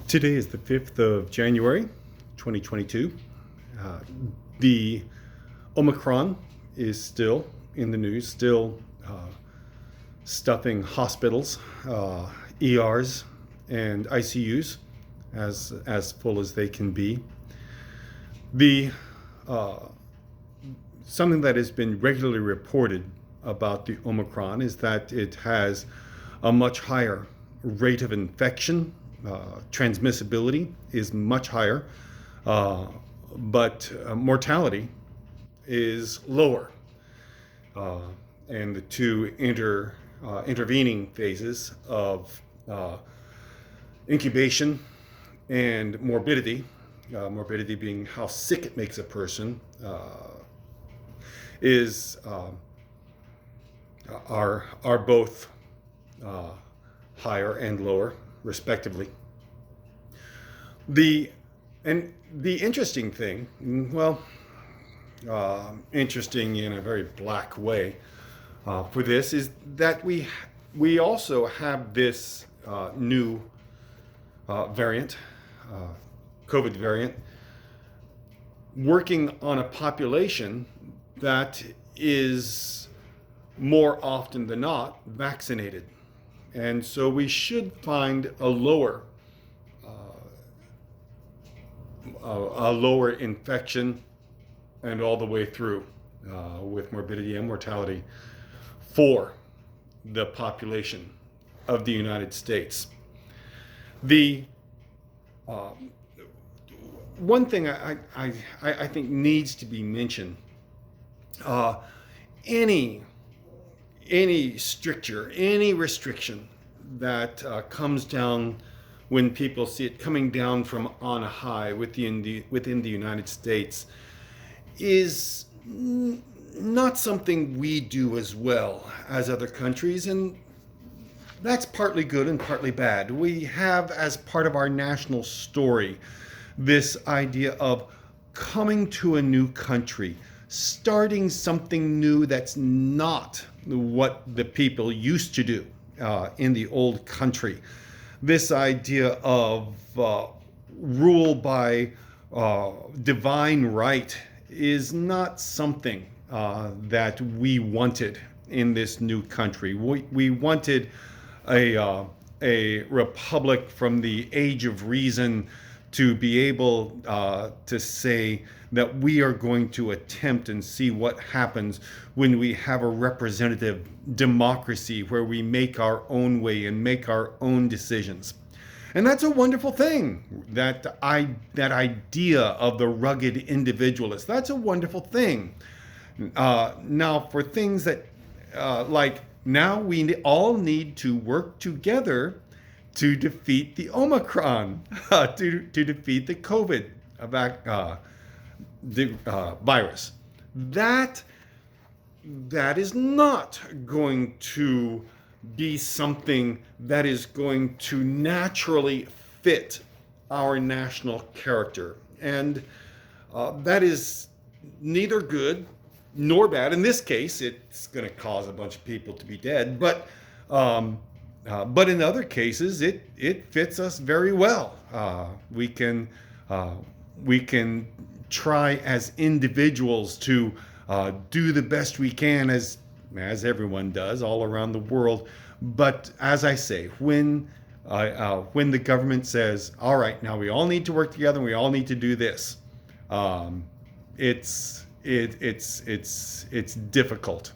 Today is the 5th of January, 2022. Uh, the Omicron is still in the news, still stuffing hospitals, ERs, and ICUs as full as they can be. The something that has been regularly reported about the Omicron is that it has a much higher rate of infection. Transmissibility is much higher, but mortality is lower. And the two intervening phases of incubation and morbidity, morbidity being how sick it makes a person, are both higher and lower, respectively. The interesting thing, interesting in a very black way for this, is that we also have this new variant, COVID variant, working on a population that is more often than not vaccinated. And so we should find a lower infection and all the way through with morbidity and mortality for the population of the United States. The one thing I think needs to be mentioned, any stricture, any restriction that comes down when people see it coming down from on high within the United States is not something we do as well as other countries, and that's partly good and partly bad. We have, as part of our national story, this idea of coming to a new country, starting something new that's not what the people used to do in the old country. This idea of rule by divine right is not something that we wanted in this new country. We wanted a republic from the age of reason to be able to say that we are going to attempt and see what happens when we have a representative democracy where we make our own way and make our own decisions. And that's a wonderful thing, that idea of the rugged individualist. That's a wonderful thing. Now, for things that, like now we all need to work together to defeat the Omicron, to defeat the COVID virus. That is not going to be something that is going to naturally fit our national character. And that is neither good nor bad. In this case, it's going to cause a bunch of people to be dead, but in other cases, it fits us very well. We can try as individuals to do the best we can, as everyone does all around the world. But as I say, when the government says, "All right, now we all need to work together, and we all need to do this," it's difficult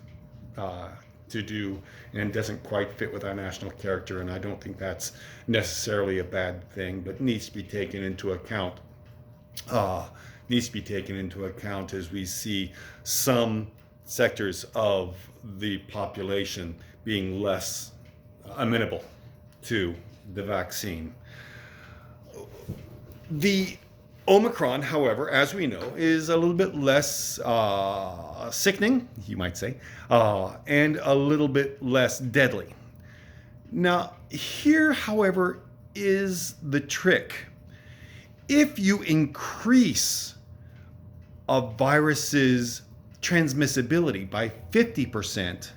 to do, and doesn't quite fit with our national character. And I don't think that's necessarily a bad thing, but needs to be taken into account. As we see some sectors of the population being less amenable to the vaccine. The Omicron, however, as we know, is a little bit less sickening, you might say, and a little bit less deadly. Now, here, however, is the trick. If you increase a virus's transmissibility by 50%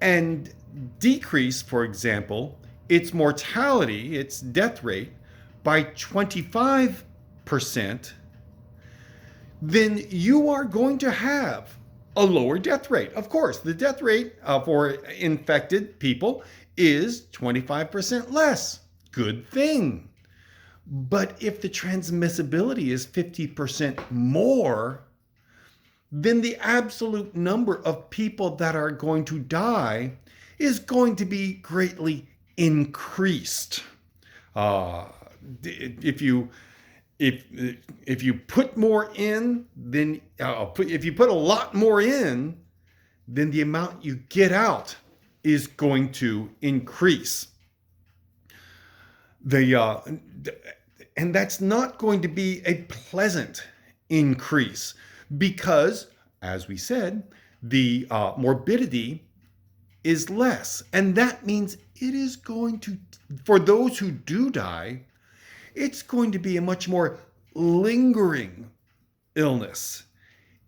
and decrease, for example, its mortality, its death rate, by 25%, then you are going to have a lower death rate. Of course, the death rate for infected people is 25% less. Good thing. But if the transmissibility is 50% more, then the absolute number of people that are going to die is going to be greatly increased. If you put more in, then if you put a lot more in, then the amount you get out is going to increase. And that's not going to be a pleasant increase because, as we said, the morbidity is less. And that means it is going to, for those who do die, it's going to be a much more lingering illness.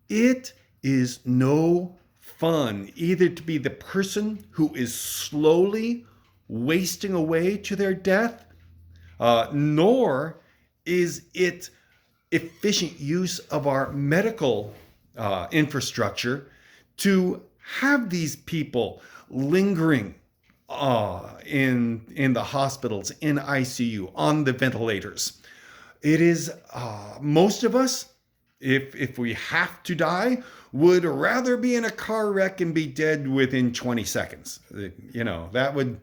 It is no fun either to be the person who is slowly wasting away to their death, nor is it efficient use of our medical infrastructure to have these people lingering in the hospitals, in ICU, on the ventilators. It is most of us, if we have to die, would rather be in a car wreck and be dead within 20 seconds. You know, that would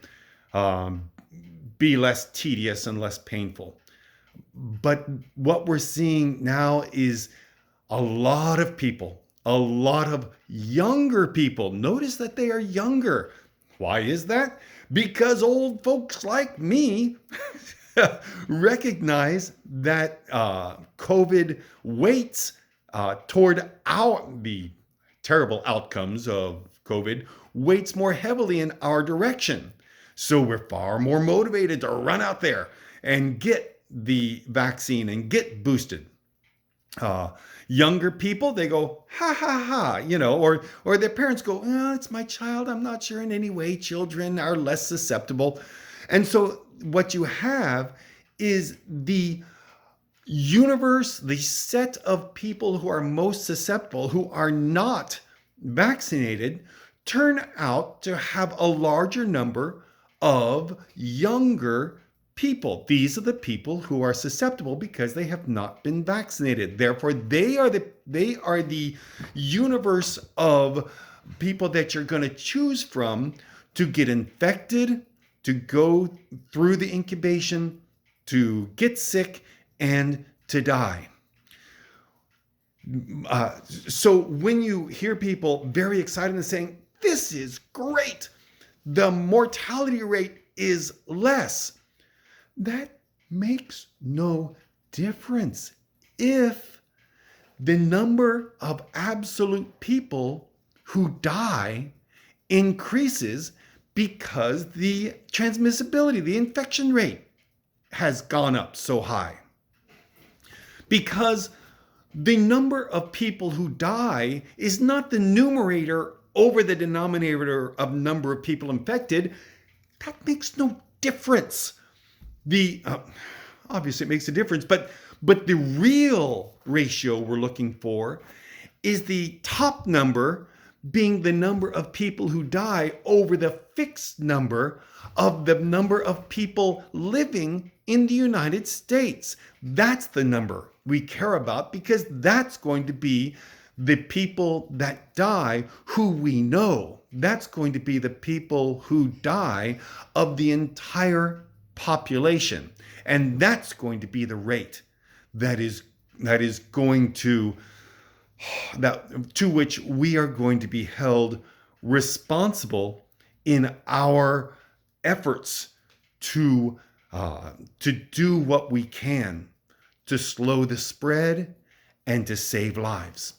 be less tedious and less painful. But what we're seeing now is a lot of people, a lot of younger people. Notice that they are younger. Why is that? Because old folks like me recognize that COVID weights toward the terrible outcomes of COVID weights more heavily in our direction. So we're far more motivated to run out there and get the vaccine and get boosted. Younger people, they go, ha, ha, ha, you know, or their parents go, oh, it's my child. I'm not sure in any way. Children are less susceptible. And so what you have is the universe, the set of people who are most susceptible, who are not vaccinated, turn out to have a larger number of younger people. These are the people who are susceptible because they have not been vaccinated. Therefore, they are the universe of people that you're going to choose from to get infected, to go through the incubation, to get sick, and to die. So when you hear people very excited and saying, this is great, the mortality rate is less, that makes no difference if the number of absolute people who die increases because the transmissibility, the infection rate has gone up so high. Because the number of people who die is not the numerator over the denominator of number of people infected. That makes no difference. Obviously it makes a difference, but the real ratio we're looking for is the top number being the number of people who die over the fixed number of people living in the United States. That's the number we care about because that's going to be the people that die who we know. That's going to be the people who die of the entire population. And that's going to be the rate that is going to which we are going to be held responsible in our efforts to do what we can to slow the spread and to save lives.